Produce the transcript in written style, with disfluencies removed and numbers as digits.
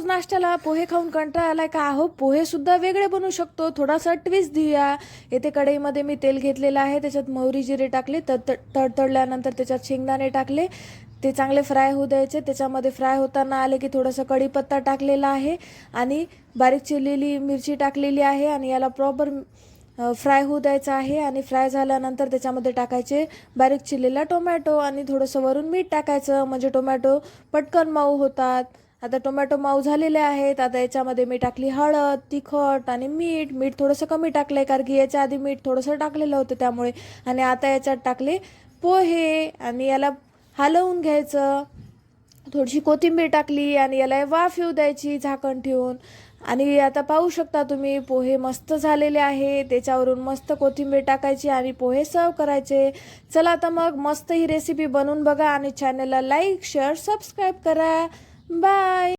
रोज नाश्त्याला पोहे खाऊन कंटाळा आलाय का? अहो, पोहे सुद्धा वेगळे बनवू शकतो. थोडासा ट्विस्ट देऊया. येथे कढईमध्ये मी तेल घेतलेलं आहे, त्याच्यात मोहरी जिरे टाकले, तडतडल्यानंतर त्याच्यात शेंगदाणे टाकले, ते चांगले फ्राय होऊ द्यायचे. त्याच्यामध्ये फ्राय होताना आले की थोडासा कढीपत्ता टाकलेला आहे आणि बारीक चिरलेली मिरची टाकलेली आहे आणि याला प्रॉपर फ्राय होऊ द्यायचं आहे. आणि फ्राय झाल्यानंतर त्याच्यामध्ये टाकायचे बारीक चिरलेला टोमॅटो आणि थोडंसं वरून मीठ टाकायचं, म्हणजे टोमॅटो पटकन मऊ होतात. आता टोमॅटो मऊ झालेले आहेत. आता याच्यामध्ये मी टाकली हळद, तिखट आणि मीठ थोडंसं कमी टाकलं आहे, कारण की याच्या आधी मीठ थोडंसं टाकलेलं होतं त्यामुळे. आणि आता याच्यात टाकले पोहे आणि याला हलवून घ्यायचं. थोडीशी कोथिंबीर टाकली आणि याला वाफ येऊ द्यायची झाकण ठेवून. आणि आता पाहू शकता तुम्ही, पोहे मस्त झालेले आहे. त्याच्यावरून मस्त कोथिंबीर टाकायची आणि पोहे सर्व करायचे. चला आता मग मस्त ही रेसिपी बनवून बघा आणि चॅनलला लाईक, शेअर, सबस्क्राईब करा. बाय.